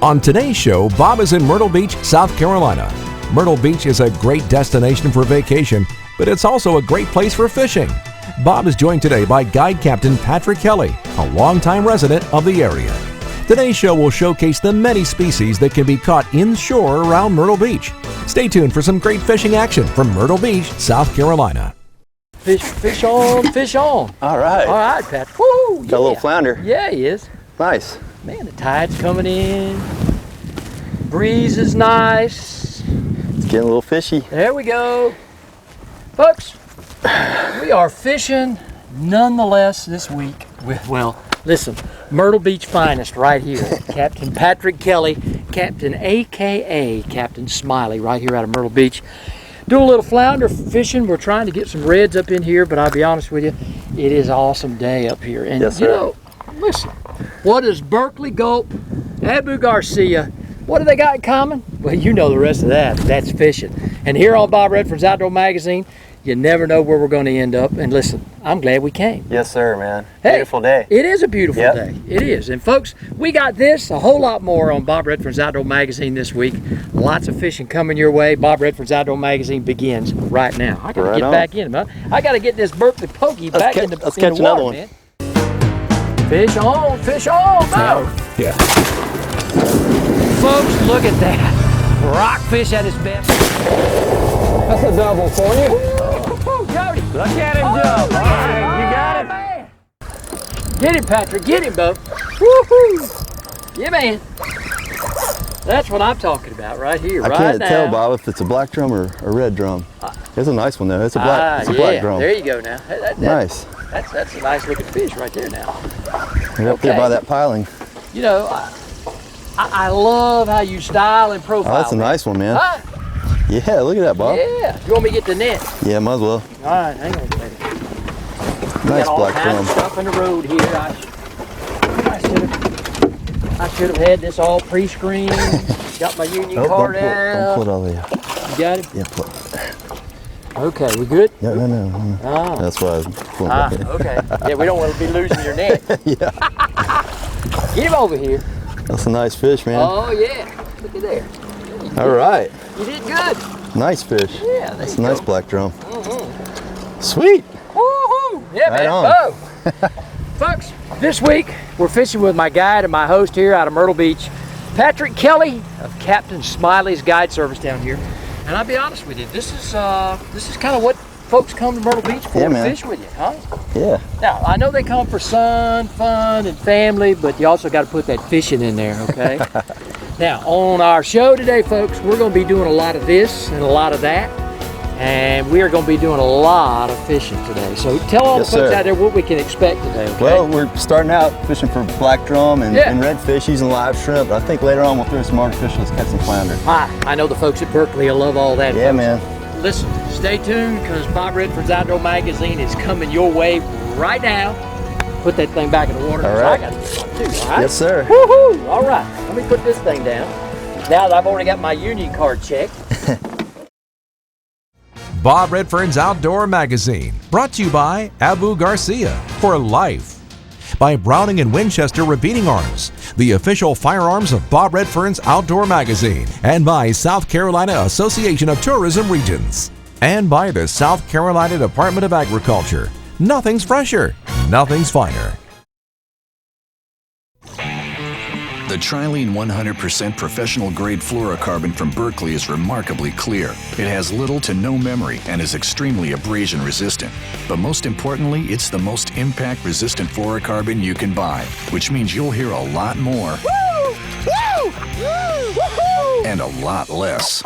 On today's show, Bob is in Myrtle Beach, South Carolina. Myrtle Beach is a great destination for vacation, but it's also a great place for fishing. Bob is joined today by Guide Captain Patrick Kelly, a longtime resident of the area. Today's show will showcase the many species that can be caught inshore around Myrtle Beach. Stay tuned for some great fishing action from Myrtle Beach, South Carolina. Fish on, fish on. All right. All right, Patrick. Woo, Got a little flounder. Yeah, he is. Nice. Man, the tide's coming in. Breeze is nice. It's getting a little fishy. There we go. Folks, we are fishing nonetheless this week with, well, listen, Myrtle Beach finest right here. Captain Patrick Kelly, Captain AKA Captain Smiley right here out of Myrtle Beach. Do a little flounder fishing. We're trying to get some reds up in here, but I'll be honest with you, it is an awesome day up here. And yes, you know, listen, what does Berkeley Gulp, Abu Garcia, what do they got in common? Well, you know the rest of that. That's fishing. And here on Bob Redfern's Outdoor Magazine, you never know where we're going to end up. And listen, I'm glad we came. Yes, sir, man. Hey, beautiful day. It is a beautiful day. It is. And folks, we got this, a whole lot more on Bob Redfern's Outdoor Magazine this week. Lots of fishing coming your way. Bob Redfern's Outdoor Magazine begins right now. I got to get back in, man. I got to get this Berkeley pokey back in the water, another one. man. Fish on, no. Yeah. Folks, look at that. Rockfish at his best. That's a double for you. Woo, Jody. Look at him jump. All right, you got it. Man. Get him, Patrick. Get him, Bo. Woo-hoo. Yeah, man. That's what I'm talking about right here, I right can't now. tell, Bob, if it's a black drum or a red drum. It's a nice one, though. It's a black drum. There you go now. Nice. That's a nice looking fish right there now. Right up there by that piling. You know, I love how you style and profile. Oh, that's a nice one, man. Huh? Yeah, look at that, Bob. Yeah. You want me to get the net? Yeah, might as well. All right, hang on a minute. Nice all black kinds drum. of stuff in the road here. I should have had this all pre-screened. Got my union card out. Don't pull it all the way. You got it? Yeah, pull it. Okay, we good? No. Oh. That's why I was pulling it. Okay. Yeah, we don't want to be losing your net. Yeah. Get him over here. That's a nice fish, man. Oh, yeah. Look at there. All right. You did good. Nice fish. Yeah, that's a nice black drum. Sweet. Woohoo! Yeah, right man. on. Folks, this week we're fishing with my guide and my host here out of Myrtle Beach, Patrick Kelly of Captain Smiley's Guide Service down here. And I'll be honest with you, this is kind of what folks come to Myrtle Beach for, to fish with you, huh? Yeah. Now, I know they come for sun, fun, and family, but you also got to put that fishing in there, okay? Now, on our show today, folks, we're going to be doing a lot of this and a lot of that. And we are going to be doing a lot of fishing today. So tell all the folks out there what we can expect today, okay? Well, we're starting out fishing for black drum and redfish using live shrimp. But I think later on we'll throw some artificial, let's catch some flounder. I know the folks at Berkeley will love all that. Yeah, folks. man. Listen, stay tuned because Bob Redfern's Outdoor Magazine is coming your way right now. Put that thing back in the water. All right. I got this one too, all right? Yes, sir. Woohoo! All right, let me put this thing down. Now that I've already got my union card checked. Bob Redfern's Outdoor Magazine, brought to you by Abu Garcia for life. By Browning & Winchester Repeating Arms, the official firearms of Bob Redfern's Outdoor Magazine. And by South Carolina Association of Tourism Regions. And by the South Carolina Department of Agriculture. Nothing's fresher, nothing's finer. The Trilene 100% professional grade fluorocarbon from Berkeley is remarkably clear. It has little to no memory and is extremely abrasion resistant. But most importantly, it's the most impact resistant fluorocarbon you can buy, which means you'll hear a lot more and a lot less.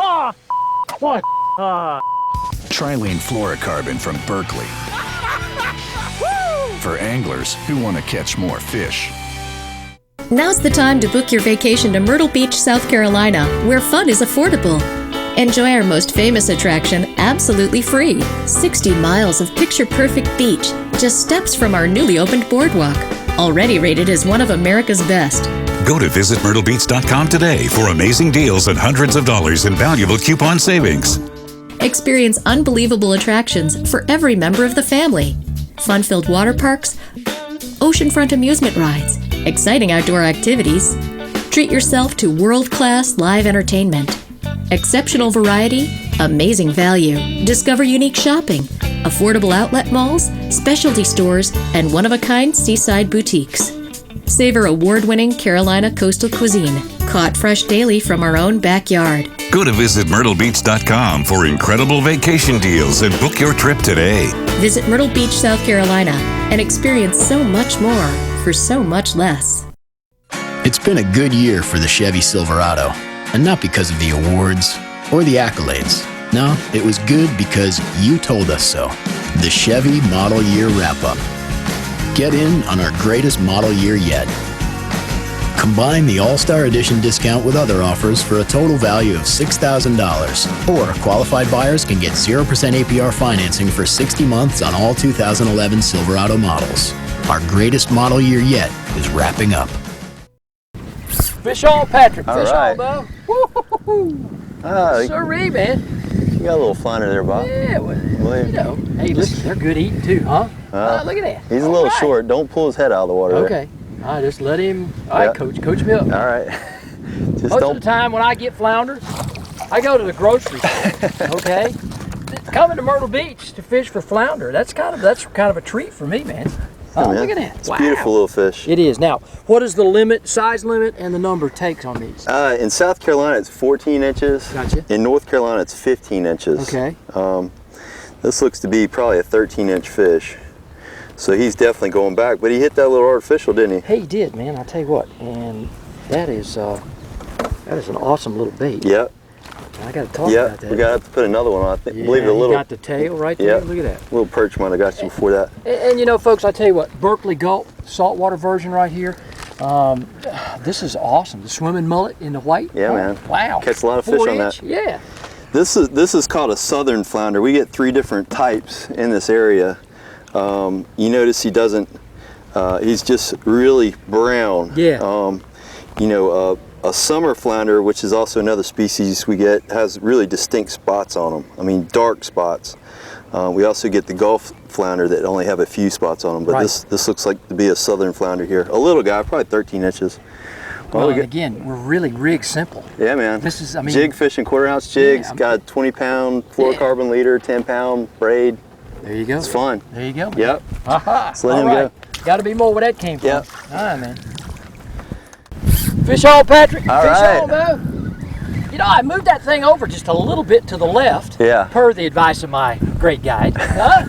Trilene fluorocarbon from Berkeley. For anglers who want to catch more fish. Now's the time to book your vacation to Myrtle Beach, South Carolina, where fun is affordable. Enjoy our most famous attraction absolutely free. 60 miles of picture-perfect beach, just steps from our newly opened boardwalk. Already rated as one of America's best. Go to visitmyrtlebeach.com today for amazing deals and hundreds of dollars in valuable coupon savings. Experience unbelievable attractions for every member of the family. Fun-filled water parks, oceanfront amusement rides, exciting outdoor activities, Treat yourself to world-class live entertainment. Exceptional variety, amazing value. Discover unique shopping, affordable outlet malls, specialty stores, and one-of-a-kind seaside boutiques. Savor award-winning Carolina coastal cuisine, caught fresh daily from our own backyard. Go to visit myrtlebeach.com for incredible vacation deals and book your trip today. Visit Myrtle Beach, South Carolina, and experience so much more for so much less. It's been a good year for the Chevy Silverado, and not because of the awards or the accolades. No, it was good because you told us so. The Chevy Model Year Wrap-Up. Get in on our greatest model year yet. Combine the All-Star Edition discount with other offers for a total value of $6,000. Or qualified buyers can get 0% APR financing for 60 months on all 2011 Silverado models. Our greatest model year yet is wrapping up. Fish on, Patrick. All Fish right. on, Bo. Woo-hoo-hoo. Sorry, man. You got a little flounder there, Bob. Yeah, well, you know. Hey, listen, they're good eating too, huh? Look at that. He's a little short. Don't pull his head out of the water. Okay. All right, just let him. All right, coach me up. All right. Just Most of the time when I get flounders, I go to the grocery store. Okay. Coming to Myrtle Beach to fish for flounder, that's kind of a treat for me, man. Oh, man. look at that. It's a beautiful little fish. It is. Now, what is the size limit and the number of takes on these? In South Carolina, it's 14 inches. Gotcha. In North Carolina, it's 15 inches. Okay. This looks to be probably a 13-inch fish. So he's definitely going back. But he hit that little artificial, didn't he? Hey, he did, man. I'll tell you what. And that is an awesome little bait. Yep. I got to talk about that. We got to put another one on. I think. Yeah, Believe it, a little. got the tail right there. Yep. Look at that. Little perch might have got you before that. And you know, folks, I tell you what, Berkeley Gulp saltwater version right here. This is awesome. The swimming mullet in the white. Yeah, man. Wow. Catch a lot of fish on that. Yeah. This is called a southern flounder. We get 3 different types in this area. You notice he doesn't. He's just really brown. Yeah. You know, a summer flounder, which is also another species we get, has really distinct spots on them. I mean, dark spots. We also get the Gulf flounder that only have a few spots on them, but this looks like to be a southern flounder here. A little guy, probably 13 inches. Well, and again, we're really rig simple. Yeah, man. This is, I mean, jig fishing, 1/4-ounce jigs. Yeah, got a 20-pound fluorocarbon leader, 10-pound braid. There you go. It's fun. There you go, man. Yep. Aha. Let's let him go. Got to be more where that came from. Yep. All right, man. Fish on, Patrick. All Fish right. on, Bo. You know, I moved that thing over just a little bit to the left. Yeah. Per the advice of my great guide. Huh?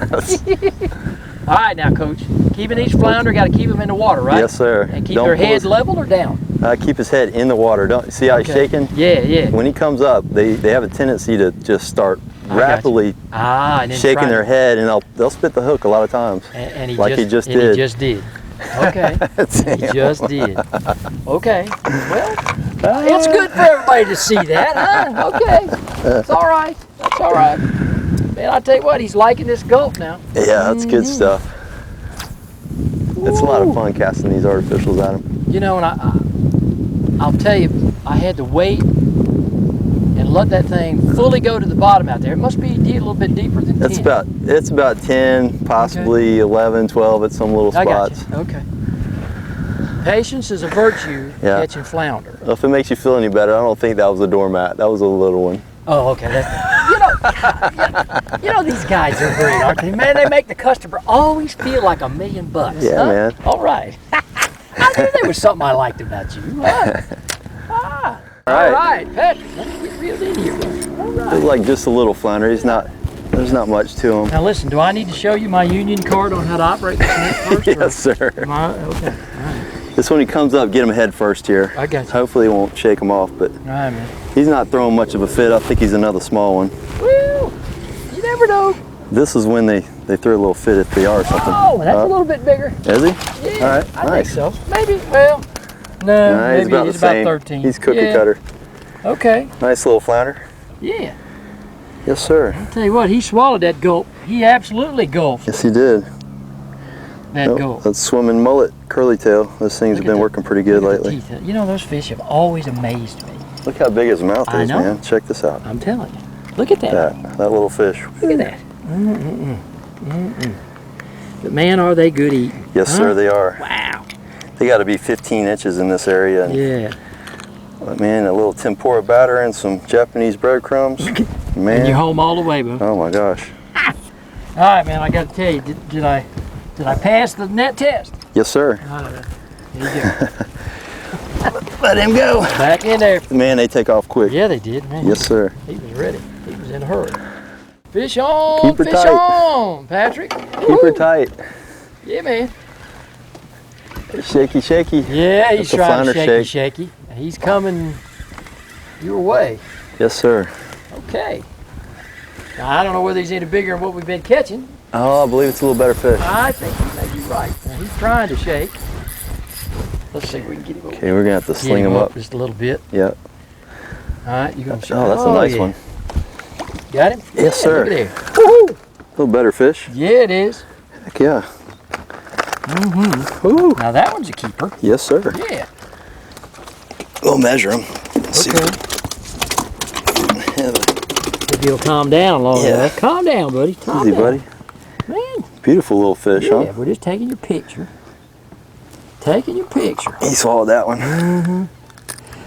All right, now, Coach. Keeping each flounder, got to keep them in the water, right? Yes, sir. And keep Don't their pull heads his- level or down? Keep his head in the water. Don't see how he's shaking? Yeah, yeah. When he comes up, they have a tendency to just start rapidly and then shaking their to- head, and they'll spit the hook a lot of times. And he like just, he just and did. He just did. Okay. He just did. Okay. Well, it's good for everybody to see that, huh? Okay. It's all right. That's all right. Man, I tell you what, he's liking this Gulf now. Yeah, that's good stuff. It's a lot of fun casting these artificials at him. You know, and I'll tell you, I had to wait and let that thing fully go to the bottom out there. It must be a little bit deeper than 10. It's about 10, possibly 11, 12 at some little I got spots. you. Okay. Patience is a virtue catching flounder. Well, if it makes you feel any better, I don't think that was a doormat. That was a little one. Oh, okay. You know these guys are great, aren't they? Man, they make the customer always feel like $1 million. Yeah, huh? man. All right. I knew there was something I liked about you. Huh? All right, Patrick. Let's get reeled in here. All right. It's like just a little flounder. There's not much to him. Now listen, do I need to show you my union card on how to operate the net first? Yes, sir. Okay. All right. This one, he comes up, get him head first here. I got you. Hopefully he won't shake him off, but All right, man. he's not throwing much of a fit. I think he's another small one. Well, you never know. This is when they throw a little fit if they are or something. Oh, that's a little bit bigger. Is he? Yeah, All right, I nice. think so. Maybe, well, no, He's maybe about he's the same. about 13. He's cookie Yeah. cutter. Okay. Nice little flounder. Yeah. Yes, sir. I'll tell you what, he swallowed that gulp. He absolutely gulped Yes, he did. that gulp. That's swimming mullet, curly tail. Those things have been working pretty good Look at the lately. teeth. You know, those fish have always amazed me. Look how big his mouth I is, know. man. Check this out. I'm telling you. Look at that. That little fish. Look at that. But man, are they good eating. Yes, Huh? sir, they are. Wow. They got to be 15 inches in this area. And Yeah. Man, a little tempura batter and some Japanese breadcrumbs. Man. And you're home all the way, boo. Oh my gosh. All right, man. I got to tell you, did I pass the net test? Yes, sir. There you go. Let him go. Back in there. Man, they take off quick. Yeah, they did, man. Yes, sir. He was ready. He was in a hurry. Fish on, Keep her fish tight. on, Patrick. Keep her tight. Yeah, man. Shaky, shaky. Yeah, he's That's a trying to flounder shaky. He's coming your way. Yes, sir. Okay. Now, I don't know whether he's any bigger than what we've been catching. Oh, I believe it's a little better fish. I think you may be right. Now, he's trying to shake. Let's see if we can get him over. Okay, we're gonna have to sling him up. Just a little bit. Yep. All right, you're gonna. Oh, that's a nice one. Got him? Yes, sir. Look at there. A little better fish. Yeah, it is. Heck yeah. Ooh. Now that one's a keeper. Yes, sir. Yeah. We'll measure him. Let's see. Maybe he'll calm down long enough. Calm down, buddy. Calm Easy, down. buddy. Man. Beautiful little fish, Yeah, huh? we're just taking your picture. Taking your picture. He swallowed that one.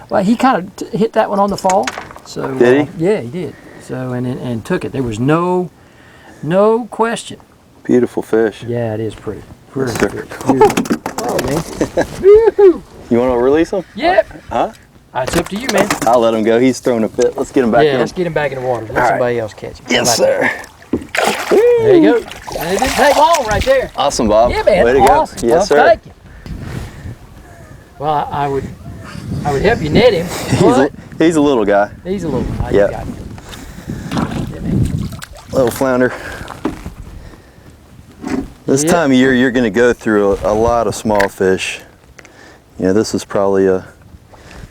Well, he kind of hit that one on the fall. So did he? Yeah, he did. So and took it. There was no question. Beautiful fish. Yeah, it is pretty. Yes, sir. Oh man. You want to release him? Yep. Huh? It's up to you, man. I'll let him go. He's throwing a fit. Let's get him back in. Let's get him back in the water. Let somebody else catch him. Yes, sir. There you go. And it didn't take long right there. Awesome, Bob. Yeah, man. Way to Awesome. go. Yes, Well, sir. thank you. Well, I would help you net him. He's a little guy. He's a little. Yeah. Yeah, man. Little flounder. This time of year, you're going to go through a lot of small fish. You know, this is probably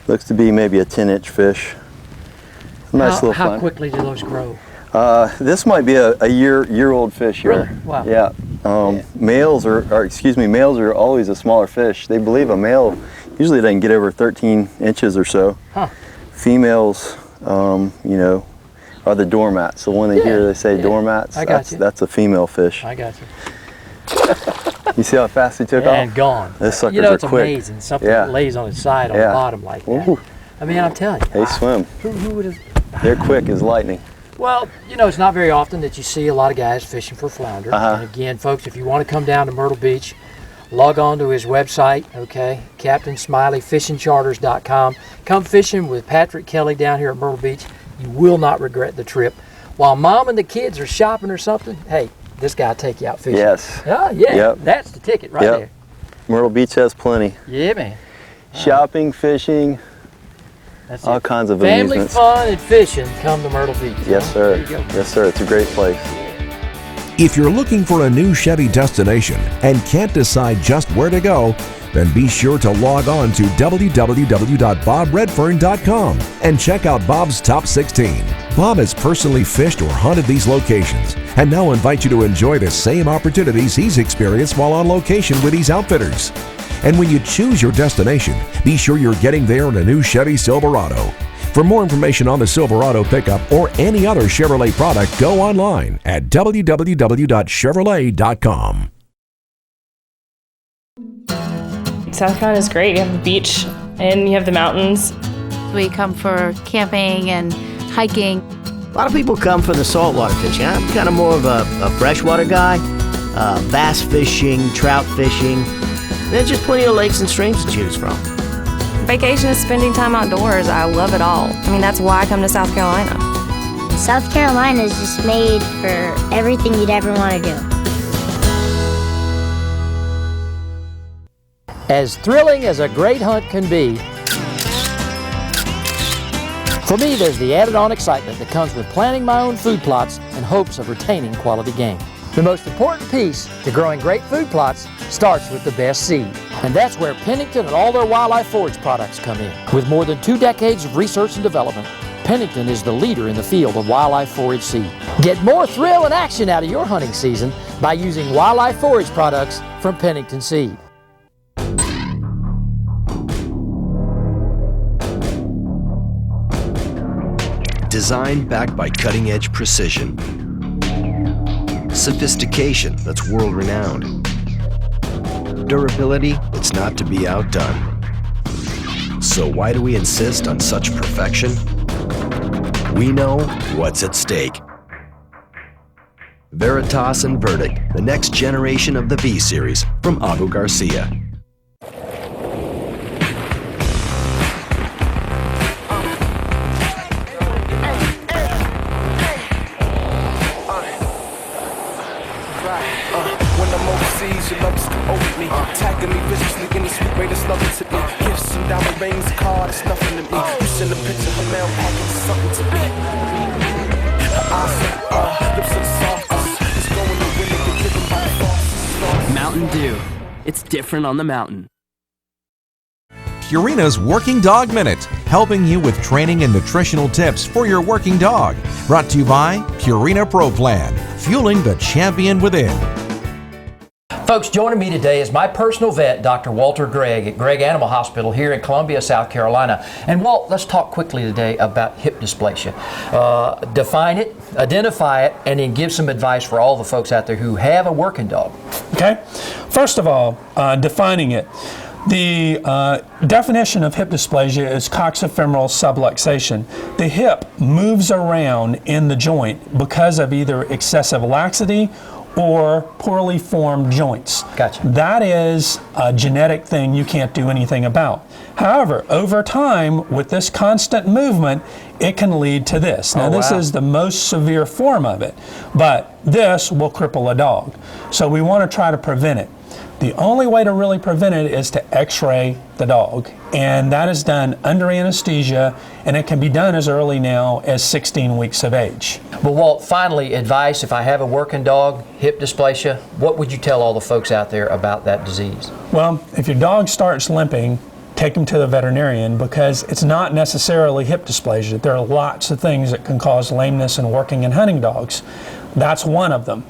looks to be maybe a 10-inch fish. Nice little How flounder. quickly do those grow? This might be a year-old fish here. Really? Wow. Yeah. Males are always a smaller fish. They believe a male usually doesn't get over 13 inches or so. Huh. Females, you know, are the doormats. The one they hear they say doormats. I got you. That's a female fish. I got you. You see how fast he took off? And gone. Those suckers You know, are it's quick. amazing. Something that lays on its side on the bottom like that. Ooh. I mean, I'm telling you. They swim. Who would have? They're quick as lightning. Well, you know, it's not very often that you see a lot of guys fishing for flounder. And again, folks, if you want to come down to Myrtle Beach, log on to his website, okay, Captain Smiley, fishingcharters.com. Come fishing with Patrick Kelly down here at Myrtle Beach. You will not regret the trip. While mom and the kids are shopping or something, hey, this guy will take you out fishing. Yes. Oh, yeah. Yep. That's the ticket right there. Myrtle Beach has plenty. Yeah, man. Shopping, fishing, That's all it. kinds of Family amusements. fun and fishing, come to Myrtle Beach. Yes, sir. There you go. Yes, sir. It's a great place. If you're looking for a new Chevy destination and can't decide just where to go, then be sure to log on to www.bobredfern.com and check out Bob's Top 16. Bob has personally fished or hunted these locations and now invites you to enjoy the same opportunities he's experienced while on location with these outfitters. And when you choose your destination, be sure you're getting there in a new Chevy Silverado. For more information on the Silverado pickup or any other Chevrolet product, go online at www.chevrolet.com. South Carolina is great. You have the beach and you have the mountains. We come for camping and hiking. A lot of people come for the saltwater fishing. I'm kind of more of a freshwater guy. Bass fishing, trout fishing. There's just plenty of lakes and streams to choose from. Vacation is spending time outdoors. I love it all. I mean, that's why I come to South Carolina. South Carolina is just made for everything you'd ever want to do. As thrilling as a great hunt can be, for me, there's the added-on excitement that comes with planting my own food plots in hopes of retaining quality game. The most important piece to growing great food plots starts with the best seed. And that's where Pennington and all their wildlife forage products come in. With more than 2 decades of research and development, Pennington is the leader in the field of wildlife forage seed. Get more thrill and action out of your hunting season by using wildlife forage products from Pennington Seed. Design backed by cutting-edge precision. Sophistication that's world-renowned. Durability that's not to be outdone. So why do we insist on such perfection? We know what's at stake. Veritas and Verdict, the next generation of the V Series from Abu Garcia. Your love is too old me, attacking me viciously in the sweet way that's nothing to me. Gifts and diamond rings, a car, that's nothing to me. You send a picture, her mail package is something to me. Her eyes so, lips are soft, it's going to win it, get driven by the thoughts. Mountain Dew, it's different on the mountain. Purina's Working Dog Minute, helping you with training and nutritional tips for your working dog. Brought to you by Purina Pro Plan, fueling the champion within. Folks, joining me today is my personal vet, Dr. Walter Gregg at Gregg Animal Hospital here in Columbia, South Carolina. And Walt, let's talk quickly today about hip dysplasia. Define it, identify it, and then give some advice for all the folks out there who have a working dog. Okay. First of all, defining it. The definition of hip dysplasia is coxofemoral subluxation. The hip moves around in the joint because of either excessive laxity or poorly formed joints. Gotcha. That is a genetic thing you can't do anything about. However, over time, with this constant movement, it can lead to this. Now, this is the most severe form of it, but this will cripple a dog. So we want to try to prevent it. The only way to really prevent it is to x-ray the dog, and that is done under anesthesia, and it can be done as early now as 16 weeks of age. Well, Walt, finally, advice, if I have a working dog, hip dysplasia, what would you tell all the folks out there about that disease? Well, if your dog starts limping, take him to the veterinarian, because it's not necessarily hip dysplasia. There are lots of things that can cause lameness in working and hunting dogs. That's one of them.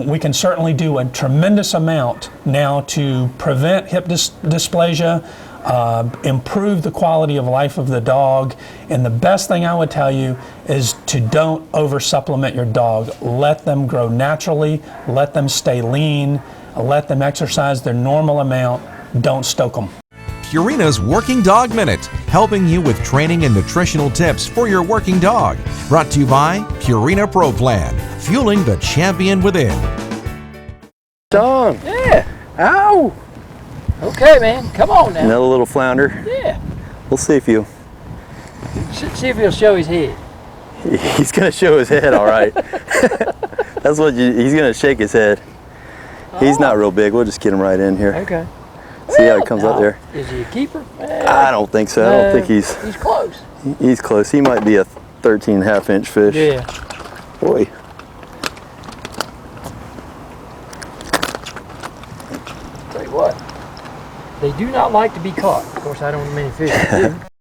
We can certainly do a tremendous amount now to prevent hip dysplasia, improve the quality of life of the dog, and the best thing I would tell you is to don't over supplement your dog. Let them grow naturally, let them stay lean, let them exercise their normal amount, don't stoke them. Purina's Working Dog Minute, helping you with training and nutritional tips for your working dog. Brought to you by Purina Pro Plan, fueling the champion within. Dog. Yeah. Ow. Okay, man. Come on now. Another little flounder. Yeah. We'll see if you. See if he'll show his head. He's gonna show his head, all right. That's what he's gonna shake his head. He's not real big. We'll just get him right in here. Okay. See how he comes up there. Is he a keeper? I don't think so. I don't think he's close. He's close. He might be a 13.5-inch fish. Yeah. Boy. Tell you what, they do not like to be caught. Of course, I don't know many fish that do.